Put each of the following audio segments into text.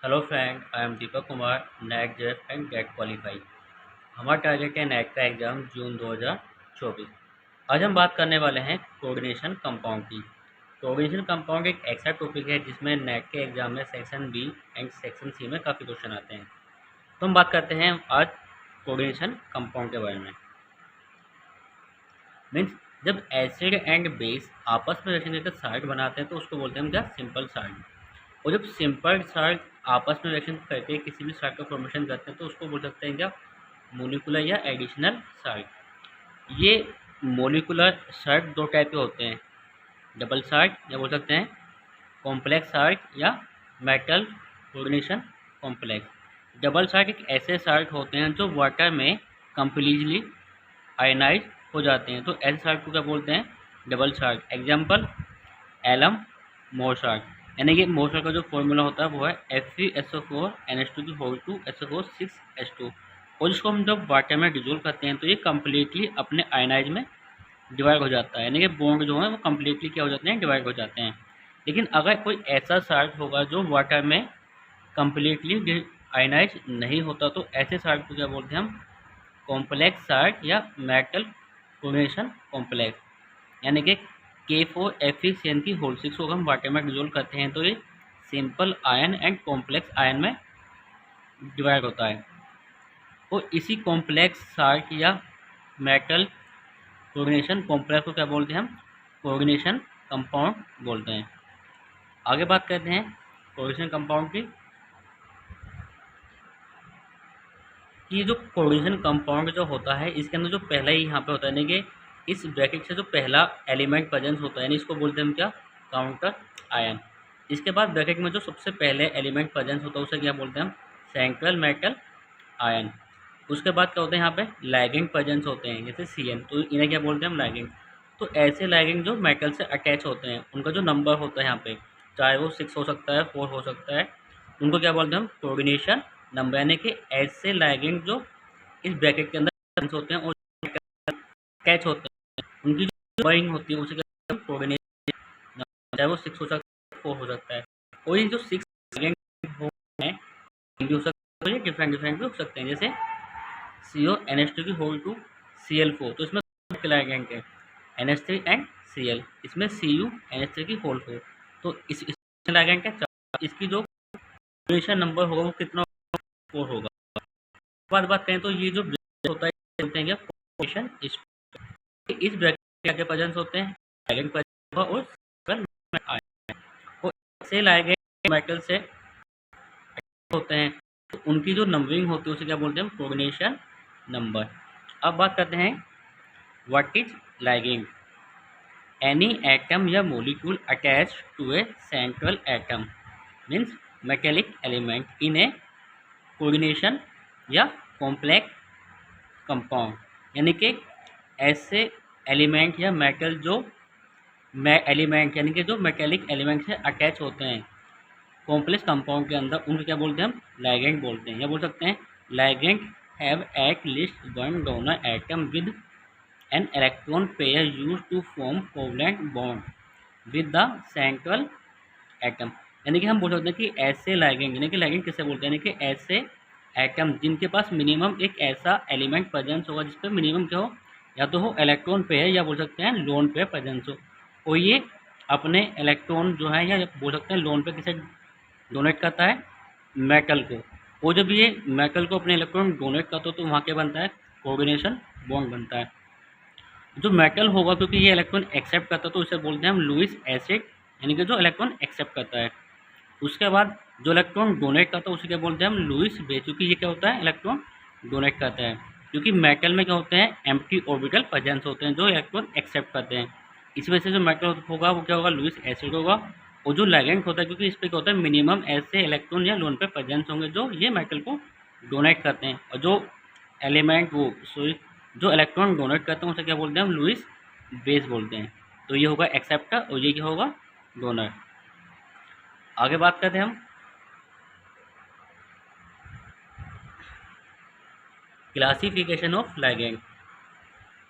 Hello friend, I am Deepak Kumar, NET JRF and GATE qualify. हमारा target है NET का exam June 2024। आज हम बात करने वाले हैं कोऑर्डिनेशन कंपाउंड की। कोऑर्डिनेशन कंपाउंड एक ऐसा टॉपिक है जिसमें नेट के एग्ज़ाम में section B and section C में काफ़ी क्वेश्चन आते हैं। तो हम बात करते हैं आज कोऑर्डिनेशन कंपाउंड के बारे में। मीन्स जब एसिड एंड बेस आपस में रिएक्शन करके साल्ट बनाते हैं तो उसको बोलते हैं हम क्या, सिंपल साल्ट। और जब सिंपल साल्ट आपस में रिएक्शन करके किसी भी साल्ट का फॉर्मेशन करते हैं तो उसको बोल सकते हैं क्या, मोलिकुलर या एडिशनल साल्ट। ये मोलिकुलर साल्ट दो टाइप के होते हैं, डबल साल्ट या बोल सकते हैं कॉम्प्लेक्स साल्ट या metal coordination complex. Double salt एक ऐसे साल्ट होते हैं जो वाटर में कंप्लीटली आयनाइज हो जाते हैं, तो ऐसे साल्ट को क्या बोलते हैं, डबल साल्ट। एग्जाम्पल एलम मोर साल्ट। यानी कि मोर साल्ट का जो फॉर्मूला होता है वो है Fe2SO4 NH2 की होल 2 SO4 6H2। और जिसको हम जब वाटर में डिजोल्व करते हैं तो ये कम्प्लीटली अपने आयनाइज में डिवाइड हो जाता है, यानी कि बॉन्ड जो है वो कम्प्लीटली क्या हो जाते हैं, डिवाइड हो जाते हैं। लेकिन अगर कोई ऐसा साल्ट होगा जो वाटर में कम्प्लीटली आयनाइज नहीं होता तो ऐसे साल्ट को क्या बोलते हैं हम, कॉम्प्लेक्स साल्ट या मेटल कोऑर्डिनेशन कॉम्प्लेक्स। यानी कि K4Fe की होल 6 को हम वाटर में डिजोल्व करते हैं तो ये simple ion and complex ion में डिवाइड होता है। और इसी कॉम्प्लेक्स साल्ट या मेटल कोऑर्डिनेशन कॉम्प्लेक्स को क्या बोलते हैं हम, कोऑर्डिनेशन कंपाउंड बोलते हैं। आगे बात करते हैं कोऑर्डिनेशन कंपाउंड की। कि जो कोऑर्डिनेशन कंपाउंड जो होता है इसके अंदर जो पहला ही यहाँ पे होता है, यानी कि इस ब्रैकेट से जो पहला एलिमेंट प्रेजेंस होता है यानी इसको बोलते हैं हम क्या, काउंटर आयन। इसके बाद ब्रैकेट में जो सबसे पहले एलिमेंट प्रेजेंस होता है उसे क्या बोलते हैं हम, सेंट्रल मेटल आयन। उसके बाद क्या होते हैं, यहाँ पे लैगिंग प्रेजेंस होते हैं जैसे Cn, तो इन्हें क्या बोलते हैं हम, लैगिंग। तो ऐसे लैगिंग जो मेटल से अटैच होते हैं उनका जो नंबर होता है यहाँ पे, चाहे वो 6 हो सकता है, 4 हो सकता है, उनको क्या बोलते हैं हम, कोऑर्डिनेशन नंबर। यानी कि ऐसे लैगिंग जो इस ब्रैकेट के अंदर होते हैं और अटैच होते हैं उनकी जो नंबरिंग होती है उसे क्या बोलते हैं, कोऑर्डिनेशन नंबर। चाहे वो 6 हो सकता है, 4 हो सकता है। और ये जो 6 लैगिंग भी हो सकते हैं, डिफरेंट डिफरेंट भी हो सकते हैं, जैसे CO NH2 की होल 2 Cl4, तो इसमें लैगिंग है NH3 एंड Cl, इसमें CuNH3 की होल 4, तो इस लैगिंग है 4। इसकी जो कोऑर्डिनेशन नंबर होगा वो कितना, 4 होगा। बात करें तो ये जो ब्रैकेट होता है बोलते हैं क्या, कोऑर्डिनेशन। इस ब्रैकेट के आगे प्रेजेंस होते हैं लैगिंग प्रेजेंस और सेंट्रल आयन। और ऐसे लैगिंग मेटल से होते हैं तो उनकी जो नंबरिंग होती है उसे क्या बोलते हैं, कोऑर्डिनेशन नंबर। अब बात करते हैं what is ligand. Any atom या molecule attach to a central atom means metallic element in a coordination या कॉम्प्लेक्स कंपाउंड। यानी कि ऐसे एलिमेंट या मेटल जो एलिमेंट यानी कि जो मेटेलिक एलिमेंट से अटैच होते हैं कॉम्प्लेक्स कंपाउंड के अंदर, उनको क्या बोलते हैं हम, लाइगेंड बोलते हैं। या बोल सकते हैं ligand have at least one donor atom with an electron pair used to form covalent bond with the central atom. यानी कि हम बोल सकते हैं कि ऐसे लाइगेंड, यानी कि लाइगेंड किसे बोलते हैं, यानी कि ऐसे एटम जिनके पास मिनिमम एक ऐसा एलिमेंट प्रेजेंस होगा जिस पर मिनिमम क्या हो, या तो हो इलेक्ट्रॉन पेयर या बोल सकते हैं लोन पेयर प्रेजेंस हो। और ये अपने इलेक्ट्रॉन जो है या बोल सकते हैं लोन पे किसे डोनेट करता है, मेटल को। और जब ये मेटल को अपने इलेक्ट्रॉन डोनेट करता है तो वहाँ क्या बनता है, कोऑर्डिनेशन बॉन्ड बनता है। जो मेटल होगा क्योंकि ये इलेक्ट्रॉन एक्सेप्ट करता है तो इसे बोलते हैं हम लुईस एसिड, यानी कि जो इलेक्ट्रॉन एक्सेप्ट करता है। उसके बाद जो इलेक्ट्रॉन डोनेट करता है उसे क्या बोलते हैं हम, लुईस बेस, क्योंकि ये क्या होता है, इलेक्ट्रॉन डोनेट करता है। क्योंकि मेटल में क्या होते हैं, एम्प्टी ऑर्बिटल प्रेजेंस होते हैं जो इलेक्ट्रॉन एक्सेप्ट करते हैं। इस वजह से जो मेटल होगा वो क्या होगा, लुईस एसिड होगा। और जो लैगेंड होता है क्योंकि इस पर क्या होता है, मिनिमम ऐसे इलेक्ट्रॉन या लोन पे प्रेजेंस होंगे जो ये मेटल को डोनेट करते हैं। और जो एलिमेंट वो जो इलेक्ट्रॉन डोनेट करते हैं उसे क्या बोलते हैं हम, लुईस बेस बोलते हैं। तो ये होगा एक्सेप्टर और ये क्या होगा, डोनर। आगे बात करते हैं हम क्लासिफिकेशन ऑफ लाइगेंड।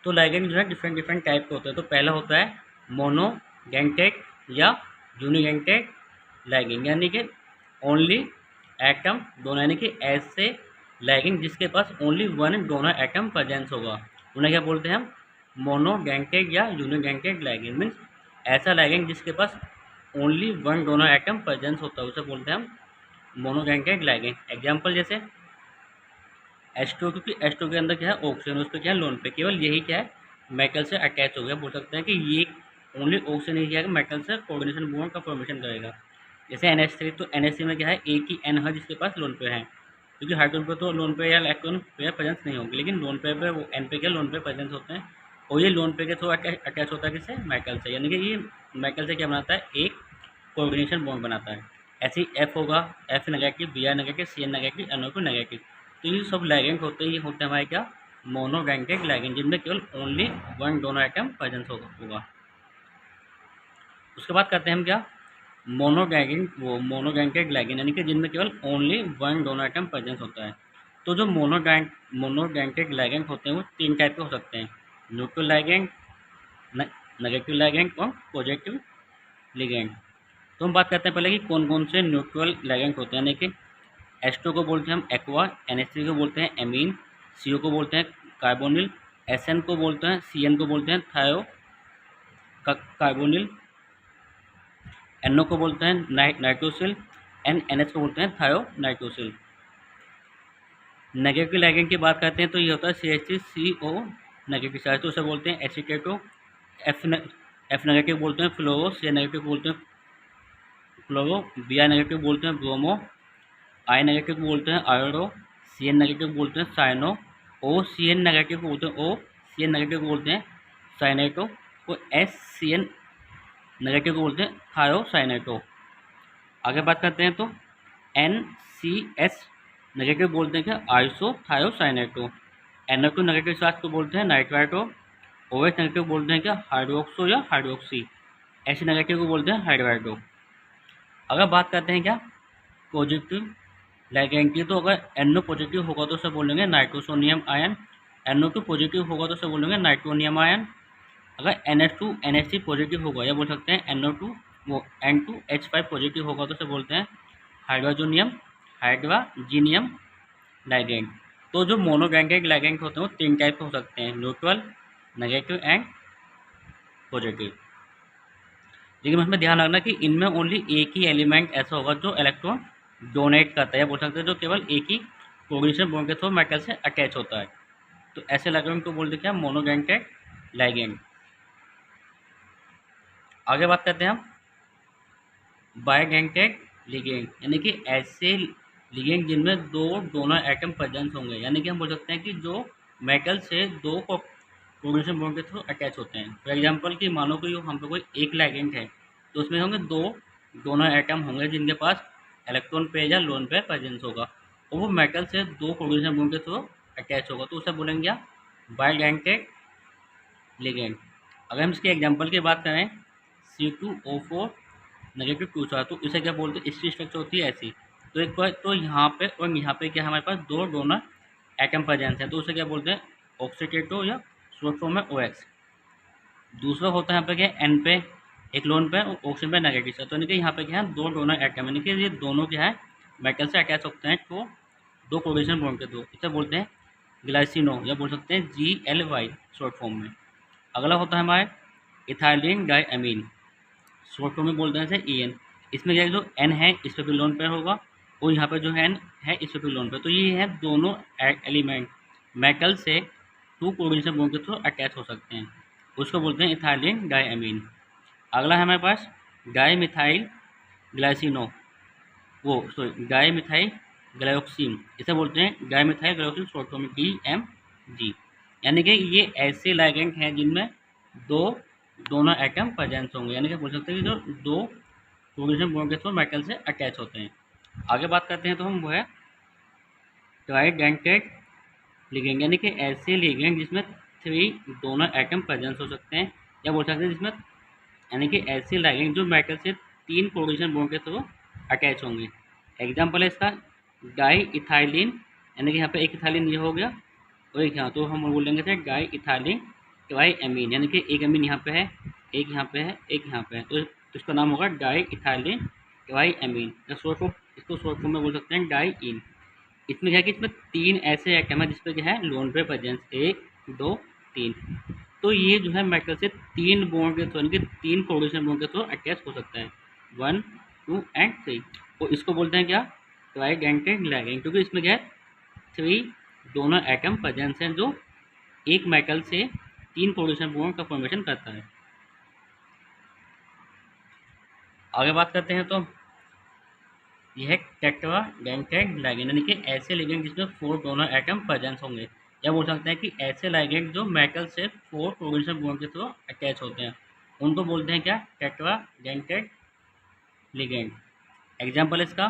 तो लाइगेंड जो है डिफरेंट डिफरेंट टाइप के होते हैं। तो पहला होता है मोनोगेंटेड या यूनिगेंटेड लाइगेंड, यानी कि ओनली एटम डोनर, यानी कि ऐसे लैगिंग जिसके पास only one donor atom presence होगा, उन्हें क्या बोलते हैं हम? मोनोगैंकेट या यूनिगैंकेट लैगिंग। मीन्स ऐसा लैगिंग जिसके पास only one donor atom presence होता है उसे बोलते हैं हम मोनोगैंकेट लैगिंग। एग्जाम्पल जैसे H2, क्योंकि H2 के अंदर क्या है? ऑक्सीजन, उस पर क्या है? लोन पे, केवल यही क्या है? मेटल से अटैच हो गया। बोल सकते हैं कि ये ओनली ऑक्सीजन ही क्या है? मेटल से कोऑर्डिनेशन बॉन्ड का फॉर्मेशन करेगा। जैसे NH3, तो NH3 में क्या है? एक ही N है जिसके पास लोन पे है, क्योंकि हाइड्रोजन पे तो लोन पे या इलेक्ट्रॉन पे प्रेजेंस नहीं होगी, लेकिन लोन पे वो N पे क्या लोन पे प्रेजेंस होते हैं, और ये लोन पे के थ्रू अटैच होता है किससे? मेटल से, यानी कि ये मेटल से क्या बनाता है? एक कोऑर्डिनेशन बॉन्ड बनाता है। ऐसे ही F होगा, F negative, Br negative, Cn negative, NO2 negative. तो ये सब लैगिंग होते हैं, ये होते हैं हमारे क्या? मोनोगैंकेट लैगिंग, जिनमें केवल only one donor atom presence होगा। उसके बाद करते हैं हम क्या? मोनोगैंकेट लैगिंग, यानी कि जिनमें केवल only one donor atom presence होता है। तो जो मोनोगैंकेट लैगिंग होते हैं वो तीन टाइप के हो सकते हैं: न्यूट्रल लैगिंग, नेगेटिव लैगिंग और पॉजिटिव लिगेंड। तो हम बात करते हैं पहले कि कौन कौन से न्यूट्रल लैगिंग होते हैं, यानी कि H2 को बोलते हैं हम एक्वा, NH3 को बोलते हैं एमीन, CO को बोलते हैं कार्बोनिल, SN को बोलते हैं, CN को बोलते हैं थायो कार्बोनिल, NO को बोलते हैं नाइट्रोसिल, NH को बोलते हैं थायो नाइट्रोसिल। नेगेटिव लैगिंग की बात करते हैं तो ये होता है CH3CO नेगेटिव चार्ज, तो उसे बोलते हैं एसीटेटो। F नेगेटिव बोलते हैं फ्लोरो, C नेगेटिव बोलते हैं फ्लोरो, Br नेगेटिव बोलते हैं ब्रोमो, I नेगेटिव बोलते हैं आयोडो, Cn नेगेटिव बोलते हैं साइनो, OCN नेगेटिव बोलते हैं O, Cn नेगेटिव बोलते हैं साइनेटो, और SCN नेगेटिव को बोलते हैं थायोसाइनेटो। आगे बात करते हैं तो NCS नेगेटिव बोलते हैं क्या? आइसोथायोसाइनेटो। NO2 नेगेटिव चार्ज को बोलते हैं नाइट्राइटो, OH नेगेटिव बोलते हैं क्या? हाइड्रोक्सो या हाइड्रोक्सी, H नेगेटिव को बोलते हैं हाइड्राइडो। अगर बात करते हैं क्या पॉजिटिव लैगिंग की, तो अगर NO पॉजिटिव होगा तो उसे बोलेंगे नाइट्रोसोनियम आयन, NO2 पॉजिटिव होगा तो उसे बोलेंगे नाइट्रोनियम आयन। अगर NH2 NH3 पॉजिटिव होगा, या बोल सकते हैं NO2 वो N2H5 पॉजिटिव होगा तो उसे बोलते हैं हाइड्रोजीनियम लैगिंग। तो जो मोनोगैंकेट लैगिंग होते हैं वो तीन टाइप के हो सकते हैं: न्यूट्रल, नेगेटिव एंड पॉजिटिव। लेकिन उसमें ध्यान रखना कि इनमें ओनली एक ही एलिमेंट ऐसा होगा जो इलेक्ट्रॉन डोनेट करता है, बोल सकते हैं जो केवल एक ही कोऑर्डिनेशन बॉन्ड के थ्रू मेटल से अटैच होता है। तो ऐसे लैगिंग को बोलते हैं मोनोगैंकेट लैगिंग। आगे बात करते हैं हम बायगैंकेट लिगेंड, यानी कि ऐसे लिगेंड जिनमें दो डोनर एटम प्रेजेंस होंगे, यानी कि हम बोल सकते हैं कि जो मेटल से दो कोऑर्डिनेशन बॉन्ड के थ्रू अटैच होते हैं। फॉर एग्जांपल कि मानो कि हम पे कोई एक लिगेंड है, तो उसमें होंगे दो डोनर एटम होंगे जिनके पास इलेक्ट्रॉन पेयर या लोन पेयर प्रेजेंस होगा, और वो मेटल से दो कोऑर्डिनेशन बॉन्ड के थ्रू अटैच होगा, तो उसे बोलेंगे बायगैंकेट लिगेंड। अगर हम इसके एग्जाम्पल की बात करें C2O4 नेगेटिव 2 चार्ज, तो इसे क्या बोलते हैं? इसकी स्ट्रक्चर होती है ऐसी। तो एक बार तो यहाँ पे और यहाँ पे क्या हमारे पास दो डोनर एटम प्रेजेंस है, तो उसे क्या बोलते हैं? ऑक्सीडेटो या शॉर्ट फॉर्म में OX। दूसरा होता है यहाँ पे क्या? N पे एक लोन पे, ऑक्सीजन पे नेगेटिव है, तो यानी कि यहाँ पे क्या है? दो डोनर एटम, यानी कि ये दोनों क्या है? मेटल से अटैच होते हैं तो दो कोऑर्डिनेशन बॉन्ड के थ्रू, इसे बोलते हैं ग्लाइसिनो, या बोल सकते हैं GLY शॉर्ट फॉर्म में। अगला होता है हमारे इथाइलिन डाइअमीन, शॉर्ट फॉर्म में बोलते हैं इसे EN। इसमें क्या जो N है इस पर भी लोन पेयर होगा, और यहाँ पर जो N है इस पर भी लोन पेयर, तो ये है दोनों एलिमेंट मेटल से टू कोऑर्डिनेशन बॉन्ड के थ्रू अटैच हो सकते हैं, उसको बोलते हैं इथाइलिन डाइअमीन। अगला है हमारे पास डाइमिथाइल ग्लाइसिनो, डाइमिथाइल ग्लाइऑक्सीन, इसे बोलते हैं डाइमिथाइल ग्लाइऑक्सीन शॉर्ट फॉर्म में DMG। यानी कि ये ऐसे लिगेंड हैं जिनमें दो दोनों एटम प्रेजेंस होंगे, यानी कि बोल सकते हैं कि जो दो कोऑर्डिनेशन बॉन्ड के थ्रू मेटल से अटैच होते हैं। आगे बात करते हैं तो हम वो है ट्राइडेंटेड लिगेंड, यानी कि ऐसे लिगेंड जिसमें थ्री दोनों एटम प्रेजेंस हो सकते हैं, या बोल सकते हैं जिसमें यानी कि ऐसे लिगेंड जो मेटल से तीन कोऑर्डिनेशन बॉन्ड के थ्रू अटैच होंगे। एग्जाम्पल है इसका डाई इथाइलिन, यानी कि यहाँ पे एक इथाइलिन ये हो गया और एक यहाँ, तो हम बोलेंगे थे डाई इथाइलिन ट्राइअमीन, यानी कि एक अमीन यहाँ पे है, एक यहाँ पे है, एक यहाँ पे है, तो इसका नाम होगा diethylene triamine, short form, इसको शॉर्ट फॉर्म में बोल सकते हैं डाई इन। इसमें क्या है कि इसमें 3 ऐसे आइटम है जिसपे क्या है लोन पेयर प्रेजेंस, 1 2 3। तो ये जो है मेटल से 3 बॉन्ड के थ्रू यानी कि 3 कोऑर्डिनेशन बॉन्ड के थ्रू अटैच हो सकता है, 1 2 एंड 3। और इसको बोलते हैं क्या, ट्राइडेंटेड लैगिंग, क्योंकि इसमें क्या है 3 दोनों एटम प्रेजेंस हैं जो एक मेटल से 3 कोऑर्डिनेशन बॉन्ड का फॉर्मेशन करता है। आगे बात करते हैं तो यह है टेट्राडेंटेड लिगेंड, यानी कि ऐसे लिगेंड जिसमें 4 दोनों एटम प्रेजेंस होंगे, या बोल सकते हैं कि ऐसे लिगेंड जो मेटल से 4 कोऑर्डिनेशन बॉन्ड के थ्रू अटैच होते हैं, उनको बोलते हैं क्या, टेट्राडेंटेड लिगेंड। एग्जाम्पल इसका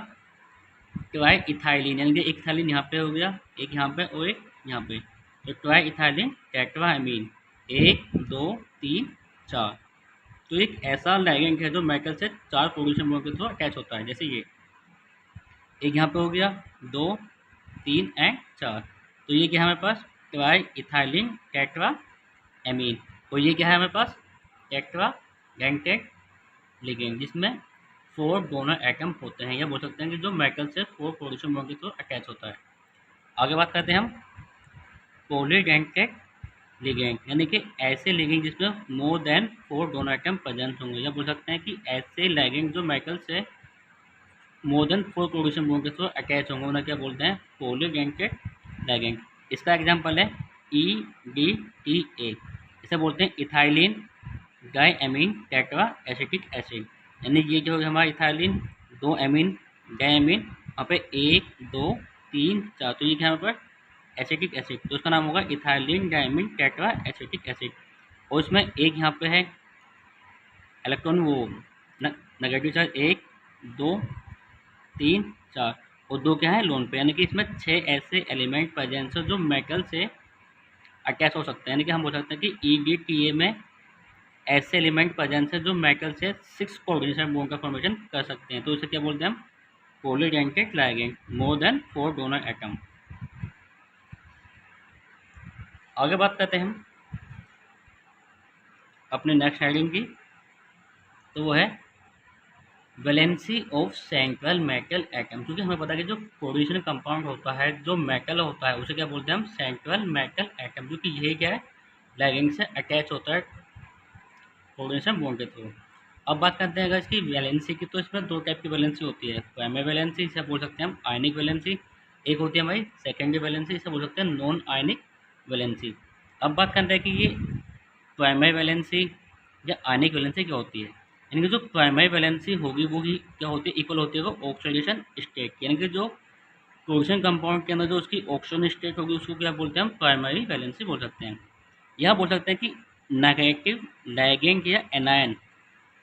ट्राई इथाइलिन, यानी कि एक इथाइलिन यहाँ पे हो गया, एक यहाँ पे और एक यहाँ पे, तो ट्राई इथाइलिन टेट्राएमीन, 1 2 3 4। तो एक ऐसा लिगेंड है जो मेटल से 4 कोऑर्डिनेशन बॉन्ड के थ्रू अटैच होता है, जैसे ये एक यहाँ पे हो गया, 2 3 एंड 4। तो ये क्या है हमारे पास, ट्राई इथाइलिन टेट्रा एमीन। और ये क्या है हमारे पास, टेट्राडेंटेड लिगेंड जिसमें 4 दोनों एटम होते हैं, या बोल सकते हैं कि जो मेटल से 4 कोऑर्डिनेशन बॉन्ड के थ्रू अटैच होता है। आगे बात करते हैं हम पॉलीडेंटेड लिगेंड, यानी कि ऐसे लिगेंड जिसमें मोर देन 4 दोनों एटम प्रेजेंट होंगे, या बोल सकते हैं कि ऐसे लिगेंड जो मेटल से मोर देन 4 कोऑर्डिनेशन बॉन्ड के थ्रू अटैच होंगे, उन्हें क्या बोलते हैं, पॉलीडेंटेड लिगेंड। इसका एग्जांपल है EDTA, इसे बोलते हैं ethylene diamine tetra acetic acid, यानी ये जो है हमारा इथाइलिन 2 एमीन डाइएमीन, वहाँ पे 1 2 3 4, तो ये क्या है हमारे पास एसिटिक एसिड, तो उसका नाम होगा ethylene diamine tetra acetic acid. और इसमें एक यहाँ पे है इलेक्ट्रॉन वो नेगेटिव चार्ज, 1 2 3 4, और 2 क्या है लोन पे, यानी कि इसमें 6 ऐसे एलिमेंट प्रेजेंस है जो मेटल से अटैच हो सकते हैं, यानी कि हम बोल सकते हैं कि EDTA में ऐसे एलिमेंट प्रेजेंस है जो मेटल से 6 कोऑर्डिनेशन बॉन्ड का फॉर्मेशन कर सकते हैं, तो इसे क्या बोलते हैं हम, polydentate ligand, more than 4 donor atom. आगे बात करते हैं हम अपने नेक्स्ट हेडिंग की, तो वो है valency of central metal atom, क्योंकि हमें पता है कि जो कोऑर्डिनेशन कंपाउंड होता है जो मेटल होता है उसे क्या बोलते हैं हम, सेंट्रल मेटल एटम, क्योंकि यही क्या है लिगेंड से अटैच होता है कोऑर्डिनेशन बॉन्ड के थ्रू। अब बात करते हैं अगर इसकी वैलेंसी की, तो इसमें 2 टाइप की वैलेंसी होती है, प्राइमरी वैलेंसी इसे बोल सकते हैं हम आयनिक वैलेंसी, एक होती है हमारी सेकेंडरी वैलेंसी, इसे बोल सकते हैं नॉन आयनिक वैलेंसी। अब बात करते हैं कि ये प्राइमरी वैलेंसी या आयनिक वैलेंसी क्या होती है, यानी कि जो प्राइमरी वैलेंसी होगी वो ही क्या होती है, इक्वल होती है वो ऑक्सीडेशन स्टेट, यानी कि जो क्लोरीन कंपाउंड के अंदर जो उसकी ऑक्सीजन स्टेट होगी उसको क्या बोलते हैं हम, प्राइमरी वैलेंसी बोल सकते हैं। यह बोल सकते हैं कि नेगेटिव लिगेंड या anion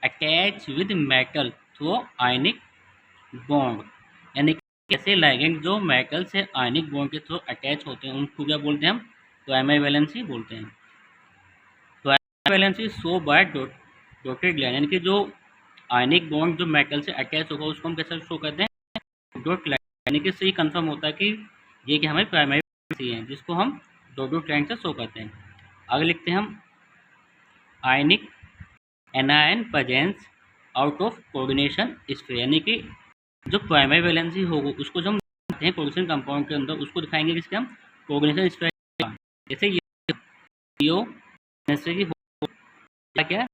attach with metal through ionic bond, यानी कि ऐसे लिगेंड जो मेटल से आयनिक बॉन्ड के थ्रू अटैच होते हैं उनको क्या बोलते हैं हम, प्राइमरी वैलेंसी बोलते हैं। Primary valency show by dotted line, यानी कि जो आयनिक बॉन्ड जो मेटल से अटैच होगा उसको हम कैसे शो करते हैं, डॉट लाइन, यानी कि इससे कंफर्म होता है कि ये कि हमारी प्राइमरी वैलेंसी है, जिसको हम डॉट लाइन से शो करते हैं। आगे लिखते हैं हम ionic anion presence out of coordination sphere, यानी कि जो प्राइमरी वैलेंसी होगी उसको जो हम देखते हैं कोऑर्डिनेशन कंपाउंड के अंदर उसको दिखाएंगे किसके हम, कोऑर्डिनेशन स्फीयर। जैसे ये क्या है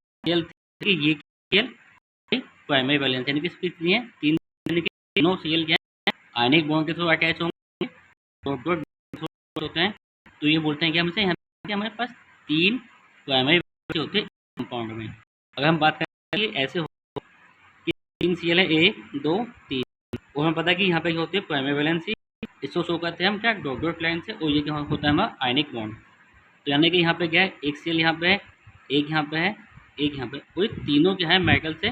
ये प्राइमरी वैलेंस, यानी कि इसकी कितनी है, 3, यानी कि तीनों सीएल क्या है आयनिक बॉन्ड के थ्रू अटैच होंगे, होते हैं, तो ये बोलते हैं कि हमसे यहाँ पे हमारे पास 3 प्राइमरी वैलेंसी होते हैं कंपाउंड में। अगर हम बात करें ऐसे हो कि 3 सीएल है, 1 2 3, और हमें पता है कि यहाँ पे होती है प्राइमरी वैलेंसी, इसको शो करते हैं हम क्या, डॉट लाइन से, और ये क्या होता है हमारा आयनिक बॉन्ड। तो यानी कि यहाँ पे क्या है, एक सीएल यहाँ पे है, एक यहाँ पे है, एक यहाँ पे, और तीनों क्या है मेटल से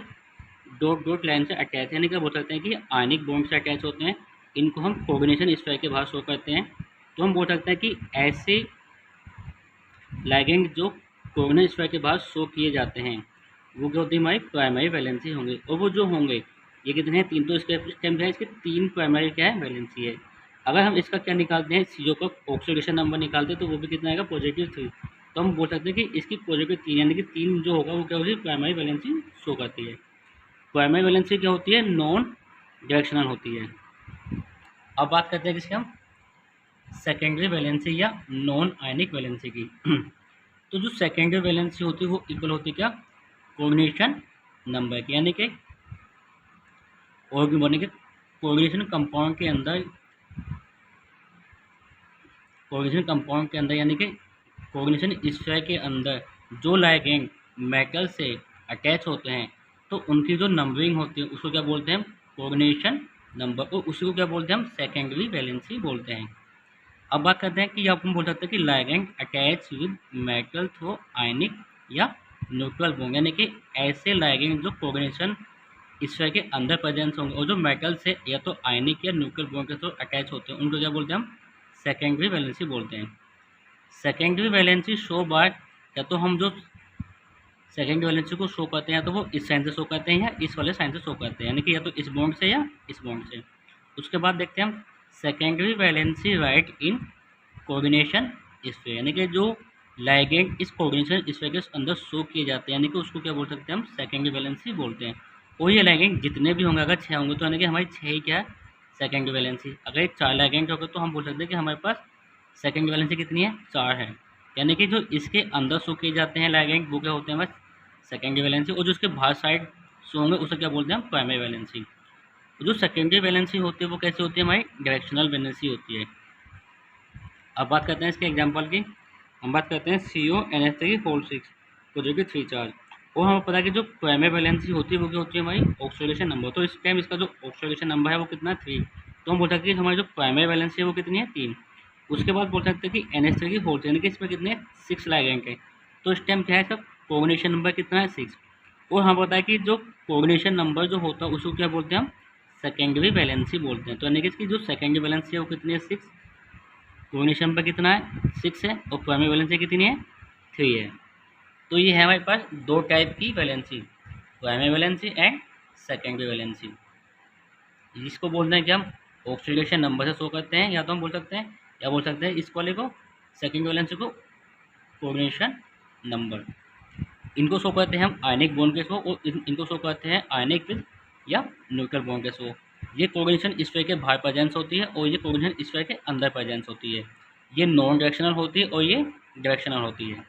डॉट लाइन से अटैच है, यानी कि बोल सकते हैं कि आयनिक बॉन्ड से अटैच होते हैं, इनको हम कोऑर्डिनेशन स्फीयर के बाहर शो करते हैं। तो हम बोल सकते हैं कि ऐसे लिगेंड जो कोऑर्डिनेशन स्फीयर के बाहर शो किए जाते हैं वो क्या होती है, हमारी प्राइमरी वैलेंसी होंगे, और वो जो होंगे ये कितने हैं, 3, तो इसके टाइम है इसके 3 प्राइमरी क्या है वैलेंसी है। अगर हम इसका क्या निकालते हैं, CO का ऑक्सीडेशन नंबर निकालते हैं तो वो भी कितना आएगा, +3, तो हम बोल सकते हैं कि इसकी +3, यानी कि 3 जो होगा वो क्या होगी, प्राइमरी वैलेंसी शो करती है। प्राइमरी वैलेंसी क्या होती है, नॉन डायरेक्शनल होती है। अब बात करते हैं किसकी हम, सेकेंडरी वैलेंसी या नॉन आयनिक वैलेंसी की। तो जो सेकेंडरी वैलेंसी होती है वो इक्वल होती है क्या, कोऑर्डिनेशन नंबर की, यानी कि और भी बने के कोऑर्डिनेशन कंपाउंड के अंदर, कोऑर्डिनेशन कंपाउंड के अंदर यानी कि कोऑर्डिनेशन स्फीयर के अंदर जो लाइगैंड मेटल से अटैच होते हैं तो उनकी जो नंबरिंग होती है उसको क्या बोलते हैं, कोऑर्डिनेशन नंबर, और उसी को क्या बोलते हैं हम, सेकेंडरी वैलेंसी बोलते हैं। अब बात करते हैं कि आप हम बोल सकते हैं कि ligand attach with metal through ionic या न्यूट्रल बॉन्ड, यानी कि ऐसे लाइगैंड जो कोऑर्डिनेशन स्फीयर के अंदर प्रेजेंस होंगे और जो मेटल से या तो आयनिक या न्यूट्रल बॉन्ड के थ्रू अटैच होते हैं उनको क्या बोलते हैं हम, सेकेंडरी वैलेंसी बोलते हैं। सेकेंडरी वैलेंसी शो बाय, या तो हम जो सेकेंडरी वैलेंसी को शो करते हैं या तो वो इस साइन से शो करते हैं या इस वाले साइन से शो करते हैं, यानी कि या तो इस बॉन्ड से या इस बॉन्ड से। उसके बाद देखते हैं हम secondary valency right in coordination sphere, यानी कि जो लाइगैंड इस कोऑर्डिनेशन स्फीयर के अंदर शो किए जाते हैं, यानी कि उसको क्या बोल सकते हैं हम, सेकेंडरी वैलेंसी बोलते हैं। और ये लाइगैंड जितने भी होंगे, अगर 6 होंगे तो यानी कि हमारी 6 ही क्या है, सेकेंडरी वैलेंसी। अगर 4 लाइगैंड होगा तो हम बोल सकते हैं कि हमारे पास सेकेंडरी वैलेंसी कितनी है, 4 है। यानी कि जो इसके अंदर शो किए जाते हैं लाइगैंड वो क्या होते हैं बस सेकेंडरी वैलेंसी, और जो उसके बाहर साइड शो होंगे उसे क्या बोलते हैं हम, प्राइमरी वैलेंसी। जो सेकेंडरी वैलेंसी होती है वो कैसी होती है, हमारी डायरेक्शनल वैलेंसी होती है। अब बात करते हैं इसके एग्जांपल की। हम बात करते हैं CONH3 तो जो कि 3 चार्ज, और हमें पता है कि जो प्राइमरी वैलेंसी होती है वो क्या होती है, हमारी ऑक्सीडेशन नंबर। तो इस टाइम इसका जो ऑक्सीडेशन नंबर है वो कितना है, 3। तो हम बोल सकते हैं कि हमारी जो प्राइमरी वैलेंसी है वो कितनी है, 3। उसके बाद बोल सकते हैं कि NH3 यानी कि इसमें कितने 6 लाइगैंड है। तो इस टाइम क्या है, इसका कोऑर्डिनेशन नंबर कितना है, 6। और हमें पता है कि जो कोऑर्डिनेशन नंबर जो होता है उसको क्या बोलते हैं हम, सेकेंडरी वैलेंसी बोलते हैं। तो यानी कि इसकी जो सेकेंडरी वैलेंसी है वो कितनी है, 6। कोऑर्डिनेशन नंबर कितना है, 6 है, और प्राइमरी वैलेंसी कितनी है, 3 है। तो ये है हमारे पास दो टाइप की valency, primary valency and secondary valency. इसको बोलते हैं कि हम ऑक्सीडेशन नंबर से शो करते हैं, या तो हम बोल सकते हैं, या बोल सकते हैं इस वाले को सेकेंडरी वैलेंसी को कोऑर्डिनेशन नंबर। इनको शो करते हैं हम आयनिक बॉन्ड के थ्रू, और इनको शो करते हैं आयनिक विद या न्यूट्रल बॉन्ड के थ्रू। ये कोऑर्डिनेशन स्फीयर के बाहर प्रेजेंस होती है और ये कोऑर्डिनेशन स्फीयर के अंदर प्रेजेंस होती है। ये नॉन डायरेक्शनल होती है और ये डायरेक्शनल होती है।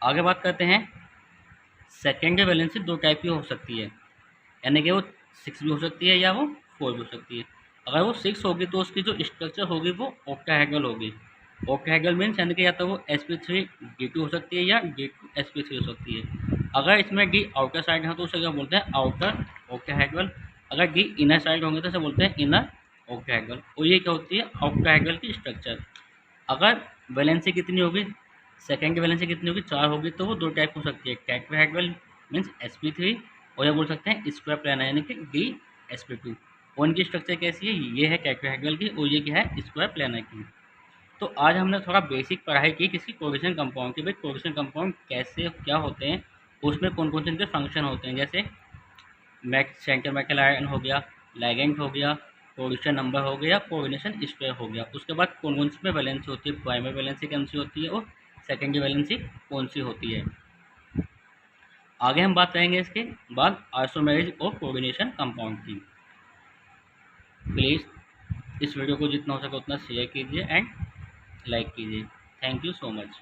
आगे बात करते हैं, सेकेंडरी वैलेंसी दो टाइप की हो सकती है, यानी कि वो 6 भी हो सकती है या वो 4 भी हो सकती है। अगर वो 6 होगी तो उसकी जो स्ट्रक्चर होगी वो ऑक्टाहेड्रल होगी। ऑक्टाहेड्रल मीन्स यानी कि या तो वो sp3d2 हो सकती है या d2sp3 हो सकती है। अगर इसमें d आउटर साइड है तो उसे क्या बोलते हैं, आउटर ऑक्टाहेड्रल। अगर d इनर साइड होंगे तो उसे बोलते हैं इनर ऑक्टाहेड्रल। और ये क्या होती है, ऑक्टाहेड्रल की स्ट्रक्चर। अगर वैलेंसी कितनी होगी, सेकेंडरी वैलेंसी कितनी होगी, 4 होगी, तो वो दो टाइप हो सकती है, टेट्राहेड्रल मीन्स sp3, और या बोल सकते हैं स्क्वायर प्लानर यानी कि DsP2। और इनकी स्ट्रक्चर कैसी है, ये है टेट्राहेड्रल की और ये क्या है, स्क्वायर प्लानर की। तो आज हमने थोड़ा बेसिक पढ़ाई की किसी कोऑर्डिनेशन कंपाउंड की, भाई कोऑर्डिनेशन कंपाउंड कैसे क्या होते हैं, उसमें कौन कौन से इनके फंक्शन होते हैं, जैसे सेंटर मेटल आयन हो गया, लाइगैंड हो गया, कोऑर्डिनेशन नंबर हो गया, कोऑर्डिनेशन स्क्वायर हो गया। उसके बाद कौन कौन सी में वैलेंसी होती है, प्राइमरी वैलेंसी कौन सी होती है और सेकेंडरी वैलेंसी कौन सी होती है। आगे हम बात करेंगे इसके बाद आइसोमेरिज और कोऑर्डिनेशन कंपाउंड की। प्लीज़ इस वीडियो को जितना हो सके उतना शेयर कीजिए एंड लाइक कीजिए। Thank you so much.